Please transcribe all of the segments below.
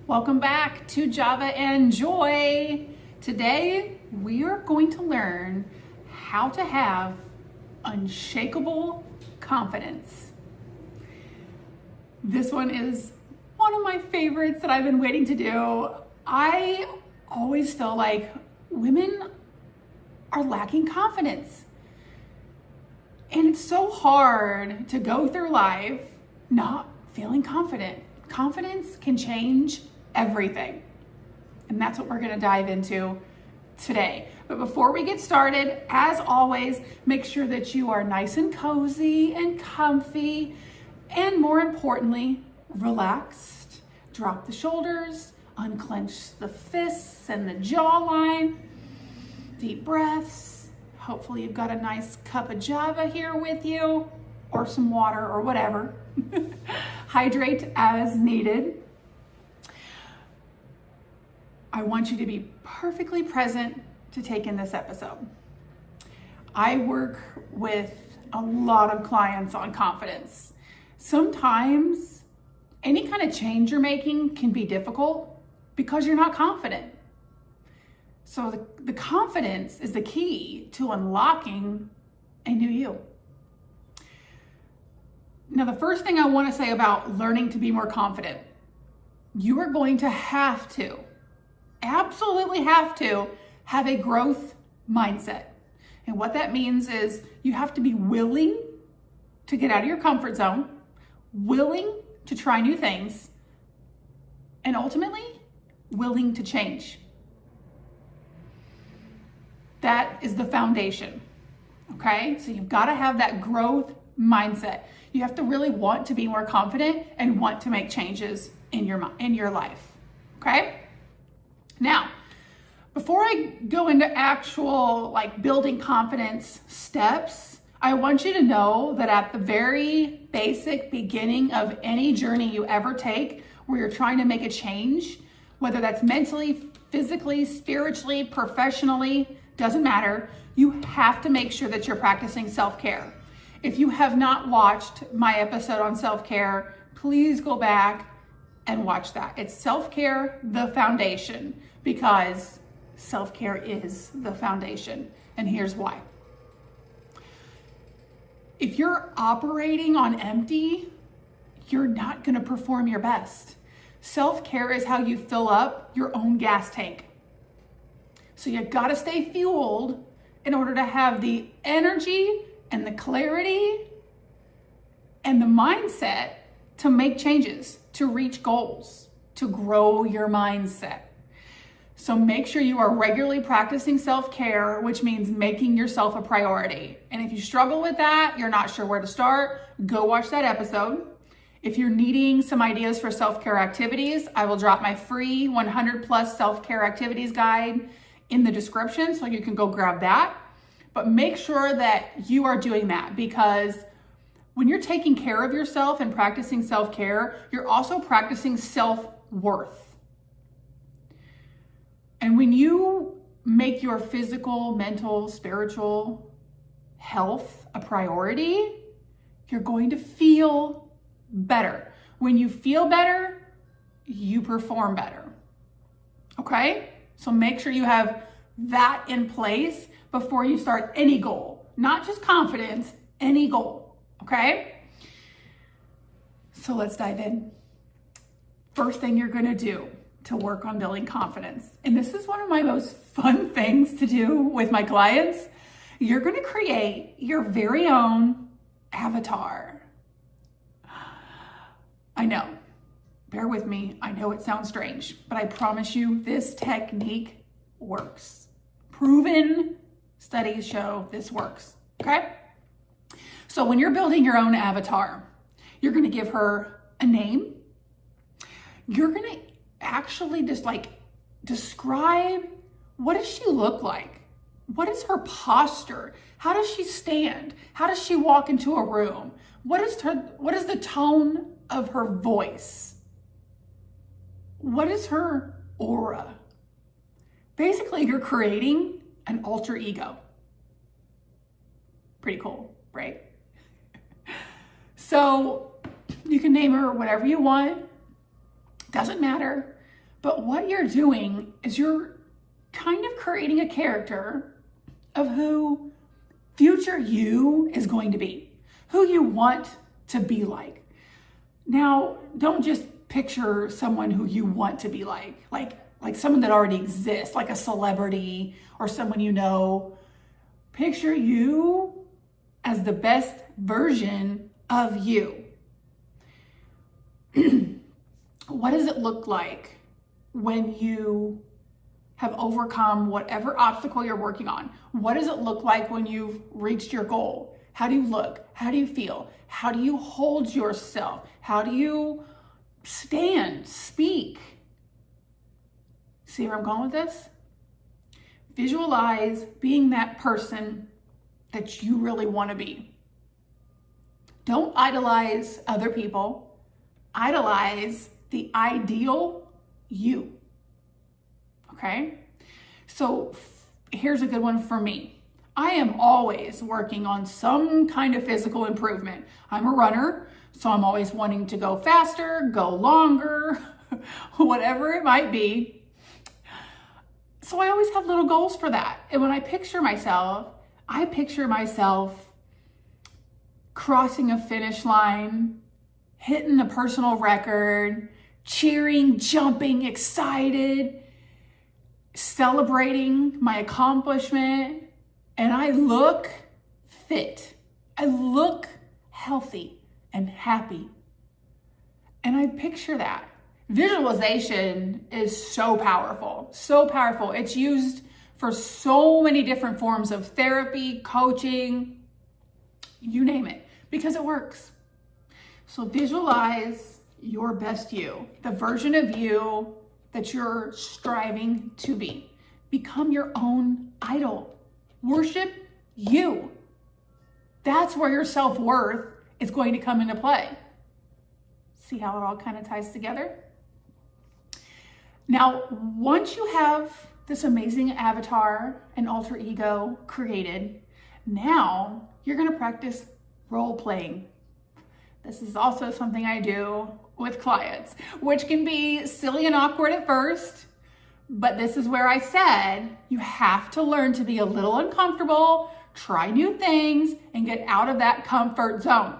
Welcome back to Java and Joy. Today we are going to learn how to have unshakable confidence. This one is one of my favorites that I've been waiting to do. I always feel like women are lacking confidence. And it's so hard to go through life not feeling confident. Confidence can change everything. And that's what we're going to dive into today. But before we get started, as always, make sure that you are nice and cozy and comfy, and more importantly, relaxed. Drop the shoulders, unclench the fists and the jawline. Deep breaths. Hopefully you've got a nice cup of Java here with you, or some water or whatever. Hydrate as needed. I want you to be perfectly present to take in this episode. I work with a lot of clients on confidence. Sometimes any kind of change you're making can be difficult because you're not confident. So the confidence is the key to unlocking a new you. Now, the first thing I want to say about learning to be more confident, you are going to have to, absolutely have to, have a growth mindset. And what that means is you have to be willing to get out of your comfort zone, willing to try new things, and ultimately willing to change. That is the foundation, okay? So you've got to have that growth mindset. You have to really want to be more confident and want to make changes in your life, okay? Now, before I go into actual building confidence steps, I want you to know that at the very basic beginning of any journey you ever take where you're trying to make a change, whether that's mentally, physically, spiritually, professionally, doesn't matter, you have to make sure that you're practicing self-care. If you have not watched my episode on self-care, please go back and watch that. It's self-care, the foundation, because self-care is the foundation. And here's why. If you're operating on empty, you're not going to perform your best. Self-care is how you fill up your own gas tank. So you got to stay fueled in order to have the energy and the clarity and the mindset to make changes, to reach goals, to grow your mindset. So make sure you are regularly practicing self-care, which means making yourself a priority. And if you struggle with that, you're not sure where to start, go watch that episode. If you're needing some ideas for self-care activities, I will drop my free 100 plus self-care activities guide in the description, so you can go grab that. But make sure that you are doing that, because when you're taking care of yourself and practicing self-care, you're also practicing self-worth. And when you make your physical, mental, spiritual health a priority, you're going to feel better. When you feel better, you perform better. Okay? So make sure you have that in place before you start any goal, not just confidence, any goal, okay? So let's dive in. First thing you're gonna do to work on building confidence, and this is one of my most fun things to do with my clients, you're gonna create your very own avatar. I know, bear with me, I know it sounds strange, but I promise you this technique works. Proven studies show this works, okay? So when you're building your own avatar, you're gonna give her a name. You're gonna actually just describe, what does she look like? What is her posture? How does she stand? How does she walk into a room? What is the tone of her voice? What is her aura? Basically, you're creating an alter ego. Pretty cool, right? So you can name her whatever you want. Doesn't matter. But what you're doing is you're kind of creating a character of who future you is going to be, who you want to be like. Now, don't just picture someone who you want to be like someone that already exists, like a celebrity or someone you know. Picture you as the best version of you. What does it look like when you have overcome whatever obstacle you're working on? What does it look like when you've reached your goal? How do you look? How do you feel? How do you hold yourself? How do you stand, speak? See where I'm going with this? Visualize being that person that you really want to be. Don't idolize other people. Idolize the ideal you. Okay? So here's a good one for me. I am always working on some kind of physical improvement. I'm a runner, so I'm always wanting to go faster, go longer, whatever it might be. So I always have little goals for that. And when I picture myself crossing a finish line, hitting a personal record, cheering, jumping, excited, celebrating my accomplishment, and I look fit. I look healthy and happy. And I picture that. Visualization is so powerful, so powerful. It's used for so many different forms of therapy, coaching, you name it, because it works. So visualize your best you, the version of you that you're striving to be. Become your own idol. Worship you. That's where your self-worth is going to come into play. See how it all kind of ties together? Now, once you have this amazing avatar and alter ego created, now you're going to practice role playing. This is also something I do with clients, which can be silly and awkward at first, but this is where I said you have to learn to be a little uncomfortable, try new things, and get out of that comfort zone,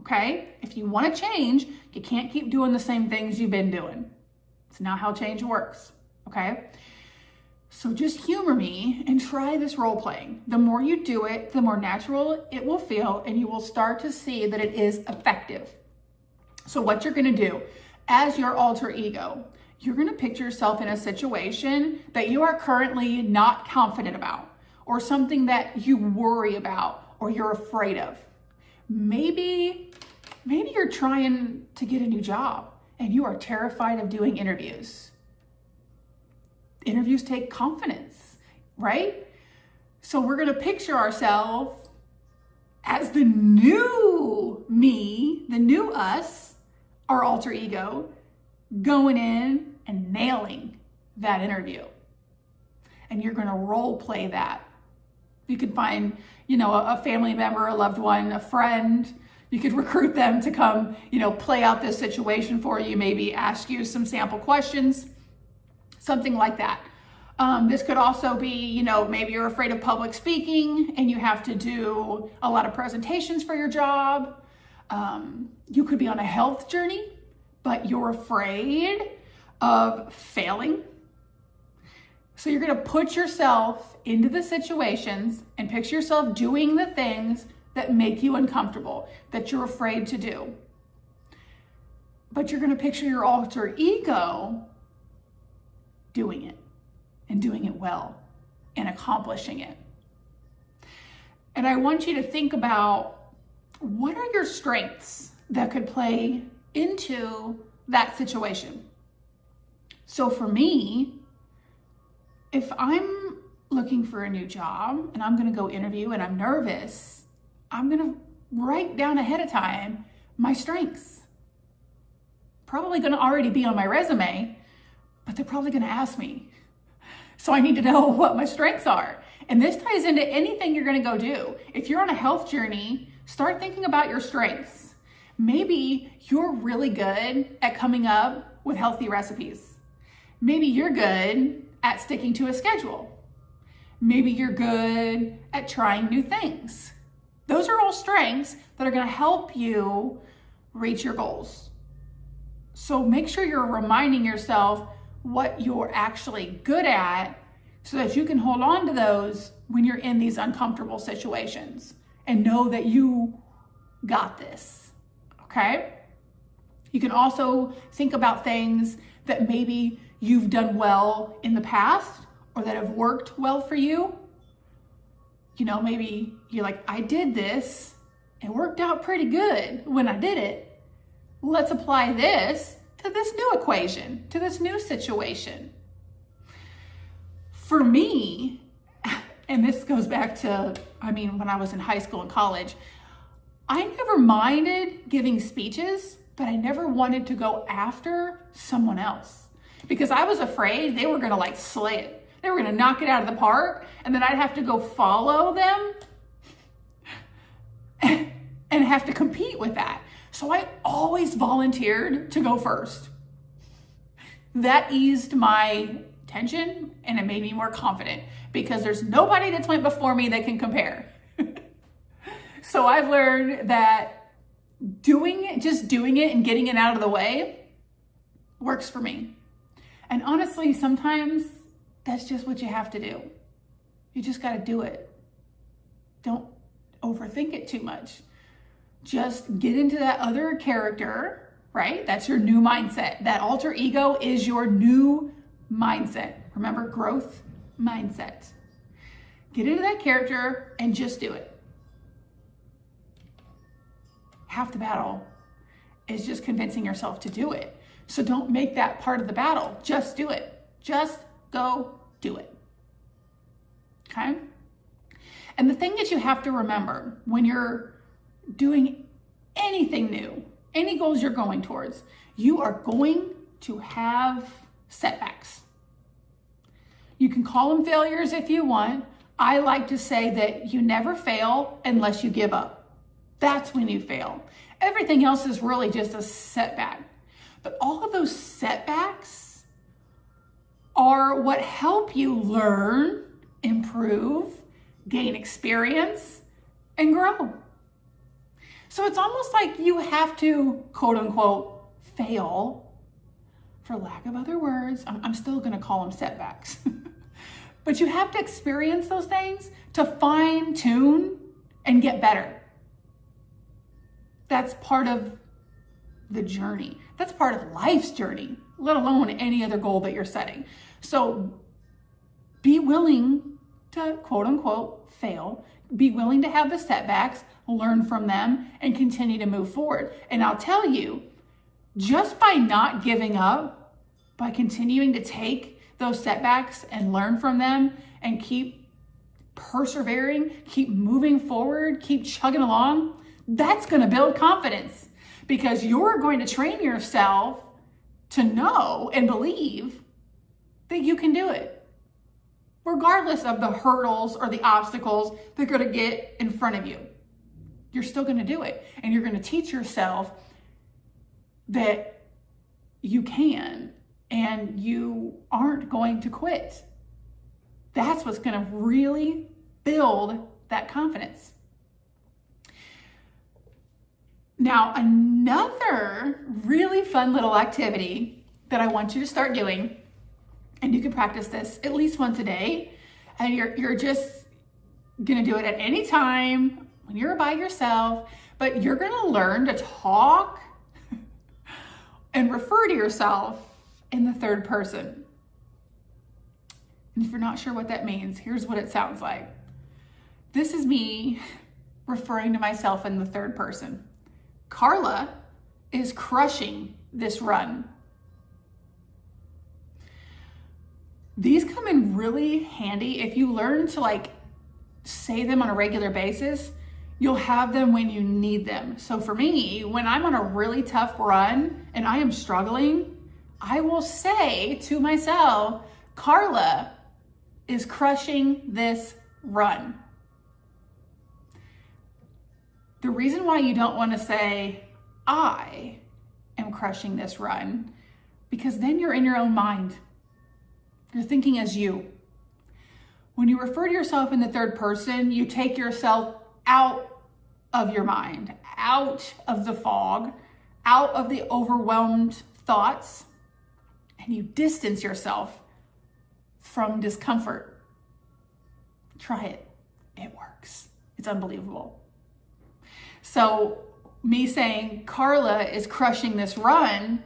okay? If you want to change, you can't keep doing the same things you've been doing. It's not how change works, okay? So just humor me and try this role playing. The more you do it, the more natural it will feel, and you will start to see that it is effective. So what you're gonna do as your alter ego, you're gonna picture yourself in a situation that you are currently not confident about, or something that you worry about or you're afraid of. Maybe you're trying to get a new job and you are terrified of doing interviews. Interviews take confidence, right? So we're gonna picture ourselves as the new me, the new us, our alter ego, going in and nailing that interview. And you're gonna role play that. You could find, a family member, a loved one, a friend. You could recruit them to come, play out this situation for you, maybe ask you some sample questions, something like that. This could also be, maybe you're afraid of public speaking and you have to do a lot of presentations for your job. You could be on a health journey, but you're afraid of failing. So you're gonna put yourself into the situations and picture yourself doing the things that make you uncomfortable, that you're afraid to do. But you're gonna picture your alter ego doing it and doing it well and accomplishing it. And I want you to think about, what are your strengths that could play into that situation? So for me, if I'm looking for a new job and I'm gonna go interview and I'm nervous, I'm gonna write down ahead of time my strengths. Probably gonna already be on my resume, but they're probably gonna ask me. So I need to know what my strengths are. And this ties into anything you're gonna go do. If you're on a health journey, start thinking about your strengths. Maybe you're really good at coming up with healthy recipes. Maybe you're good at sticking to a schedule. Maybe you're good at trying new things. Those are all strengths that are going to help you reach your goals. So make sure you're reminding yourself what you're actually good at so that you can hold on to those when you're in these uncomfortable situations and know that you got this, okay? You can also think about things that maybe you've done well in the past or that have worked well for you. You know, maybe you're like, I did this. It worked out pretty good when I did it. Let's apply this to this new equation, to this new situation. For me, and this goes back to, when I was in high school and college, I never minded giving speeches, but I never wanted to go after someone else because I was afraid they were gonna slay it. They were gonna knock it out of the park, and then I'd have to go follow them and have to compete with that. So I always volunteered to go first. That eased my tension and it made me more confident because there's nobody that's went before me that can compare. So I've learned that just doing it and getting it out of the way works for me. And honestly, sometimes that's just what you have to do. You just got to do it. Don't overthink it too much. Just get into that other character, right? That's your new mindset. That alter ego is your new mindset. Remember, growth mindset. Get into that character and just do it. Half the battle is just convincing yourself to do it. So don't make that part of the battle. Just do it. Just go do it. Okay? And the thing that you have to remember when you're doing anything new, any goals you're going towards, you are going to have setbacks. You can call them failures if you want. I like to say that you never fail unless you give up. That's when you fail. Everything else is really just a setback. But all of those setbacks are what help you learn, improve, gain experience, and grow. So it's almost like you have to, quote unquote, fail, for lack of other words. I'm still going to call them setbacks. But you have to experience those things to fine tune and get better. That's part of the journey. That's part of life's journey, let alone any other goal that you're setting. So be willing to, quote unquote, fail. Be willing to have the setbacks, learn from them, and continue to move forward. And I'll tell you, just by not giving up, by continuing to take those setbacks and learn from them and keep persevering, keep moving forward, keep chugging along, that's going to build confidence because you're going to train yourself to know and believe that you can do it, regardless of the hurdles or the obstacles that are going to get in front of you. You're still going to do it, and you're going to teach yourself that you can and you aren't going to quit. That's what's going to really build that confidence. Now, another really fun little activity that I want you to start doing, and you can practice this at least once a day, and you're just gonna do it at any time when you're by yourself, but you're gonna learn to talk and refer to yourself in the third person. And if you're not sure what that means, here's what it sounds like. This is me referring to myself in the third person. Carla is crushing this run. These come in really handy. If you learn to say them on a regular basis, you'll have them when you need them. So for me, when I'm on a really tough run and I am struggling, I will say to myself, Carla is crushing this run. The reason why you don't want to say, I am crushing this run, because then you're in your own mind. You're thinking as you. When you refer to yourself in the third person, you take yourself out of your mind, out of the fog, out of the overwhelmed thoughts, and you distance yourself from discomfort. Try it. It works. It's unbelievable. So me saying Carla is crushing this run,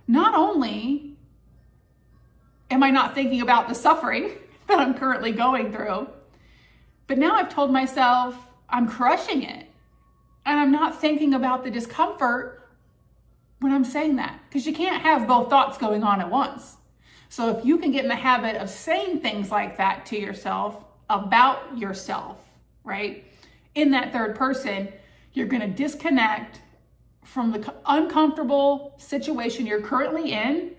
not only am I not thinking about the suffering that I'm currently going through, but now I've told myself I'm crushing it. And I'm not thinking about the discomfort when I'm saying that, because you can't have both thoughts going on at once. So if you can get in the habit of saying things like that to yourself, about yourself, right? In that third person, you're going to disconnect from the uncomfortable situation you're currently in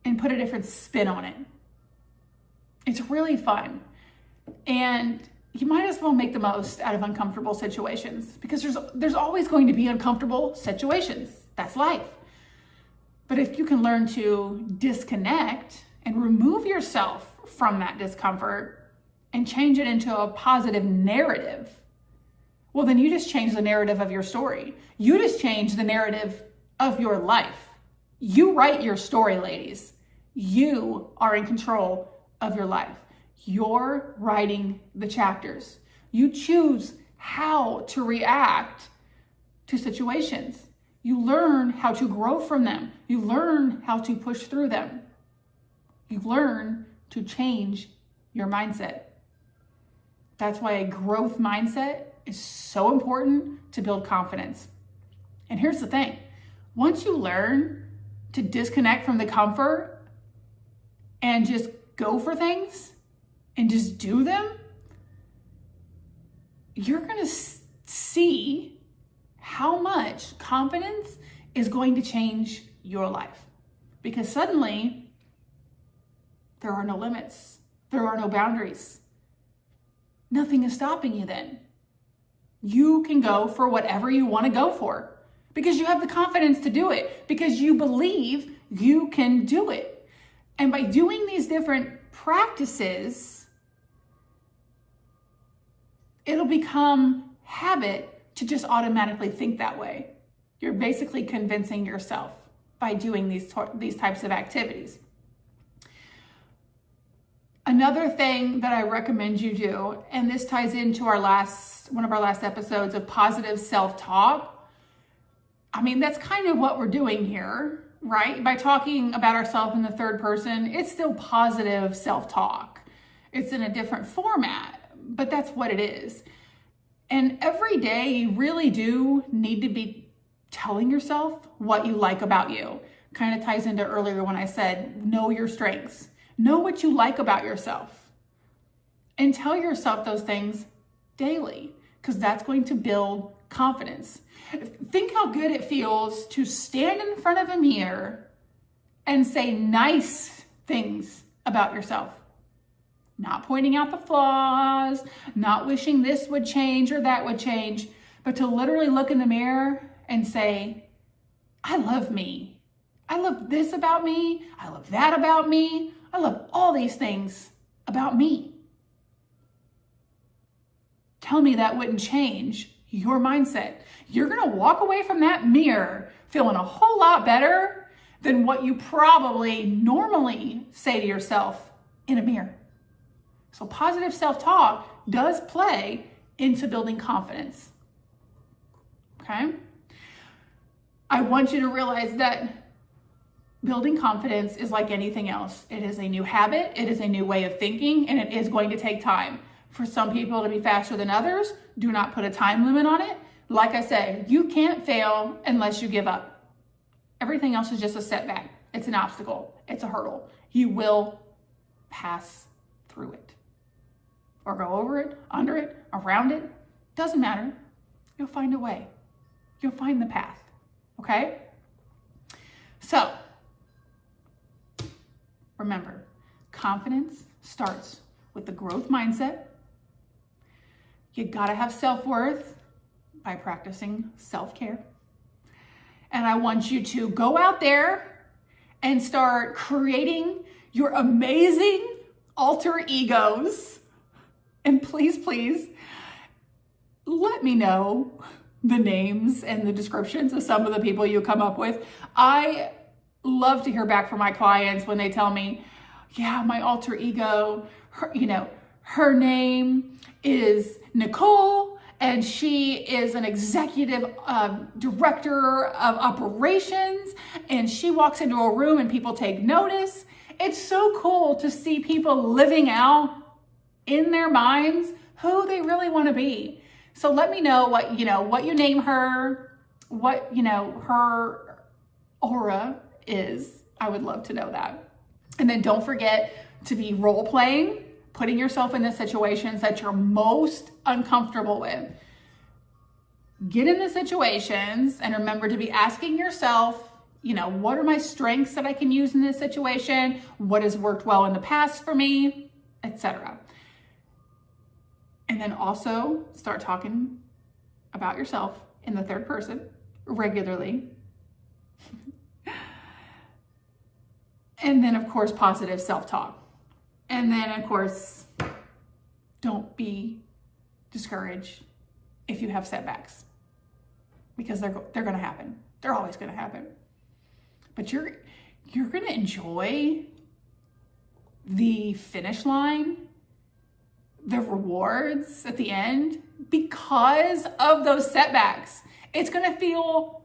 and put a different spin on it. It's really fun. And you might as well make the most out of uncomfortable situations, because there's always going to be uncomfortable situations. That's life. But if you can learn to disconnect and remove yourself from that discomfort and change it into a positive narrative, well, then you just change the narrative of your story. You just change the narrative of your life. You write your story, ladies. You are in control of your life. You're writing the chapters. You choose how to react to situations. You learn how to grow from them. You learn how to push through them. You learn to change your mindset. That's why a growth mindset is so important to build confidence. And here's the thing. Once you learn to disconnect from the comfort and just go for things and just do them, you're going to see how much confidence is going to change your life. Because suddenly, there are no limits. There are no boundaries. Nothing is stopping you then. You can go for whatever you want to go for because you have the confidence to do it, because you believe you can do it. And by doing these different practices, it'll become habit to just automatically think that way. You're basically convincing yourself by doing these types of activities. Another thing that I recommend you do, and this ties into one of our last episodes of positive self-talk. I mean, that's kind of what we're doing here, right? By talking about ourselves in the third person, it's still positive self-talk. It's in a different format, but that's what it is. And every day you really do need to be telling yourself what you like about you. Kind of ties into earlier when I said, know your strengths. Know what you like about yourself. And tell yourself those things daily, because that's going to build confidence. Think how good it feels to stand in front of a mirror and say nice things about yourself. Not pointing out the flaws, not wishing this would change or that would change, but to literally look in the mirror and say, I love me. I love this about me. I love that about me. I love all these things about me. Tell me that wouldn't change your mindset. You're going to walk away from that mirror feeling a whole lot better than what you probably normally say to yourself in a mirror. So positive self-talk does play into building confidence. Okay? I want you to realize that building confidence is like anything else. It is a new habit, it is a new way of thinking, and it is going to take time. For some people to be faster than others, do not put a time limit on it. Like I said, you can't fail unless you give up. Everything else is just a setback. It's an obstacle. It's a hurdle. You will pass through it. Or go over it, under it, around it. Doesn't matter. You'll find a way. You'll find the path. Okay? So, remember, confidence starts with the growth mindset. You gotta have self-worth by practicing self-care. And I want you to go out there and start creating your amazing alter egos. And please, please, let me know the names and the descriptions of some of the people you come up with. I love to hear back from my clients when they tell me, yeah, my alter ego, her name is Nicole, and she is an executive director of operations, and she walks into a room and people take notice. It's so cool to see people living out in their minds who they really want to be. So let me know what you name her, what, her aura is. I would love to know that. And then don't forget to be role playing, putting yourself in the situations that you're most uncomfortable with. Get in the situations and remember to be asking yourself, what are my strengths that I can use in this situation? What has worked well in the past for me, etc. And then also start talking about yourself in the third person regularly. And then, of course, positive self-talk. And then, of course, don't be discouraged if you have setbacks, because they're going to happen. They're always going to happen. But you're going to enjoy the finish line, the rewards at the end, because of those setbacks. It's going to feel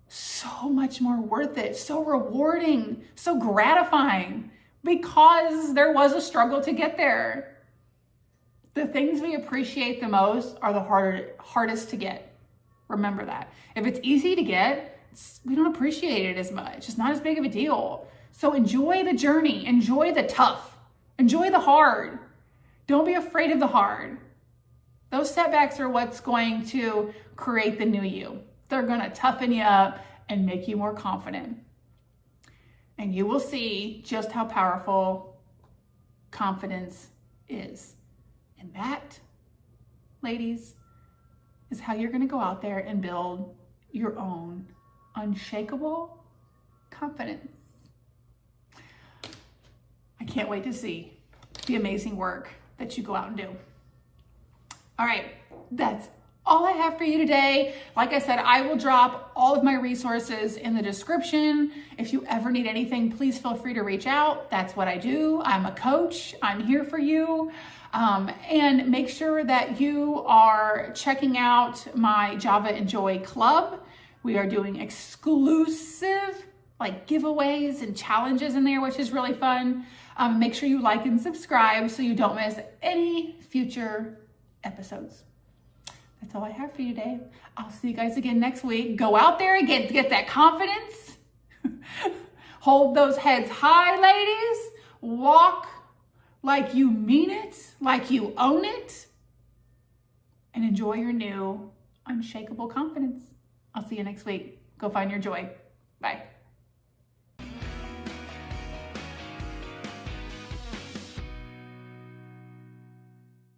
so much more worth it, so rewarding, so gratifying, because there was a struggle to get there. The things we appreciate the most are the hardest to get. Remember that. If it's easy to get, we don't appreciate it as much. It's not as big of a deal. So enjoy the journey, enjoy the tough, enjoy the hard. Don't be afraid of the hard. Those setbacks are what's going to create the new you. They're going to toughen you up and make you more confident. And you will see just how powerful confidence is. And that, ladies, is how you're going to go out there and build your own unshakable confidence. I can't wait to see the amazing work that you go out and do. All right, that's all I have for you today. Like I said, I will drop all of my resources in the description. If you ever need anything, please feel free to reach out. That's what I do. I'm a coach. I'm here for you. And make sure that you are checking out my Java Enjoy Club. We are doing exclusive giveaways and challenges in there, which is really fun. Make sure you like and subscribe so you don't miss any future episodes. That's all I have for you today. I'll see you guys again next week. Go out there and get that confidence. Hold those heads high, ladies. Walk like you mean it, like you own it. And enjoy your new unshakable confidence. I'll see you next week. Go find your joy. Bye.